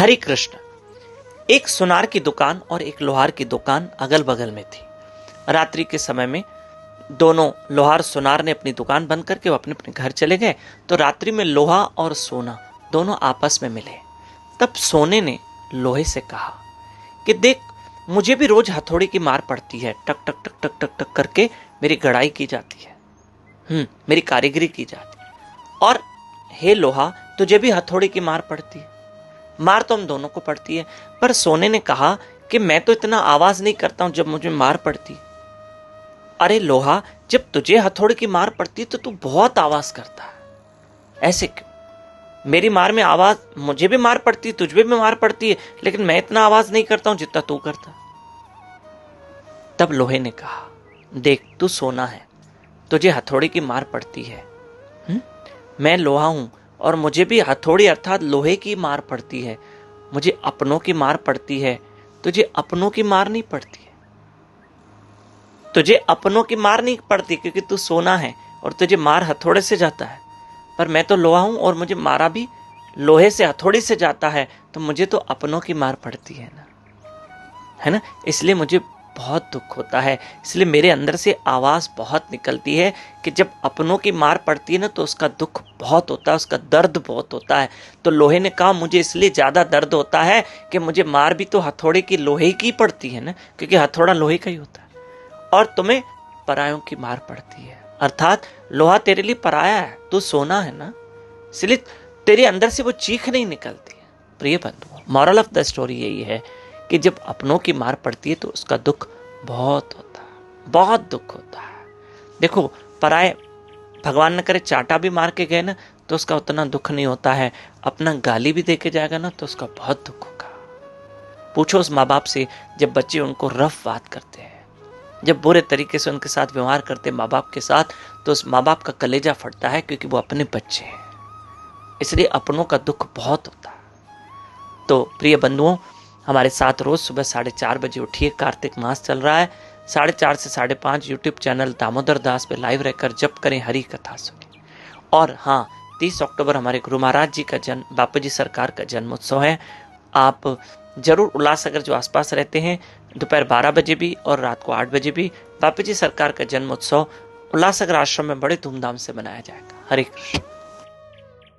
हरे कृष्ण। एक सुनार की दुकान और एक लोहार की दुकान अगल बगल में थी। रात्रि के समय में दोनों लोहार सुनार ने अपनी दुकान बंद करके वो अपने अपने घर चले गए। तो रात्रि में लोहा और सोना दोनों आपस में मिले। तब सोने ने लोहे से कहा कि देख, मुझे भी रोज हथौड़ी की मार पड़ती है, टक टक टक टक टक टक करके मेरी गड़ाई की जाती है, मेरी कारीगरी की जाती है। और हे लोहा, तुझे भी हथौड़ी की मार पड़ती है। मार तो हम दोनों को पड़ती है। पर सोने ने कहा कि मैं तो इतना आवाज नहीं करता हूं जब मुझे मार पड़ती। अरे लोहा, जब तुझे हथौड़ी की मार पड़ती है तो तू बहुत आवाज करता है, ऐसे क्यों? मेरी मार में आवाज, मुझे भी मार पड़ती है, तुझे भी मार पड़ती है, लेकिन मैं इतना आवाज नहीं करता हूं जितना तू करता। तब लोहे ने कहा, देख, तू सोना है, तुझे हथौड़ी की मार पड़ती है, मैं लोहा हूं और मुझे भी हथौड़ी अर्थात लोहे की मार पड़ती है। मुझे अपनों की मार पड़ती है, तुझे अपनों की मार नहीं पड़ती है। तुझे अपनों की मार नहीं पड़ती क्योंकि तू सोना है और तुझे मार हथौड़े से जाता है। पर मैं तो लोहा हूं और मुझे मारा भी लोहे से, हथौड़ी से जाता है, तो मुझे तो अपनों की मार पड़ती है ना। इसलिए मुझे बहुत दुख होता है। इसलिए मेरे अंदर से आवाज बहुत निकलती है कि जब अपनों की मार पड़ती है ना तो उसका दुख बहुत होता है, उसका दर्द बहुत होता है। तो लोहे ने कहा, मुझे इसलिए ज्यादा दर्द होता है कि मुझे मार भी तो हथौड़े की, लोहे की पड़ती है ना, क्योंकि हथौड़ा लोहे का ही होता है। और तुम्हें परायों की मार पड़ती है, अर्थात लोहा तेरे लिए पराया है, तू सोना है ना, इसलिए तेरे अंदर से वो चीख नहीं निकलती है। प्रिय बंधुओं, मॉरल ऑफ द स्टोरी यही है कि जब अपनों की मार पड़ती है तो उसका दुख बहुत होता है, बहुत दुख होता है। देखो, पराये, भगवान न करे चाटा भी मार के गए ना तो उसका उतना दुख नहीं होता है। अपना गाली भी देके जाएगा ना तो उसका बहुत दुख होगा। पूछो उस माँ बाप से, जब बच्चे उनको रफ बात करते हैं, जब बुरे तरीके से उनके साथ व्यवहार करते माँ बाप के साथ, तो उस माँ बाप का कलेजा फटता है क्योंकि वो अपने बच्चे हैं। इसलिए अपनों का दुख बहुत होता है। तो प्रिय बंधुओं, हमारे साथ रोज सुबह 4:30 बजे उठिए। कार्तिक मास चल रहा है। 4:30 से 5:30 यूट्यूब चैनल दामोदर दास पे लाइव रहकर जप करें, हरि कथा सुनिए। और हाँ, 30 अक्टूबर हमारे गुरु महाराज जी का जन्म, बापू जी सरकार का जन्मोत्सव है। आप जरूर उल्लासनगर जो आसपास रहते हैं, दोपहर 12 बजे भी और रात को 8 बजे भी बापू जी सरकार का जन्मोत्सव उल्लासनगर आश्रम में बड़े धूमधाम से मनाया जाएगा। हरे कृष्ण।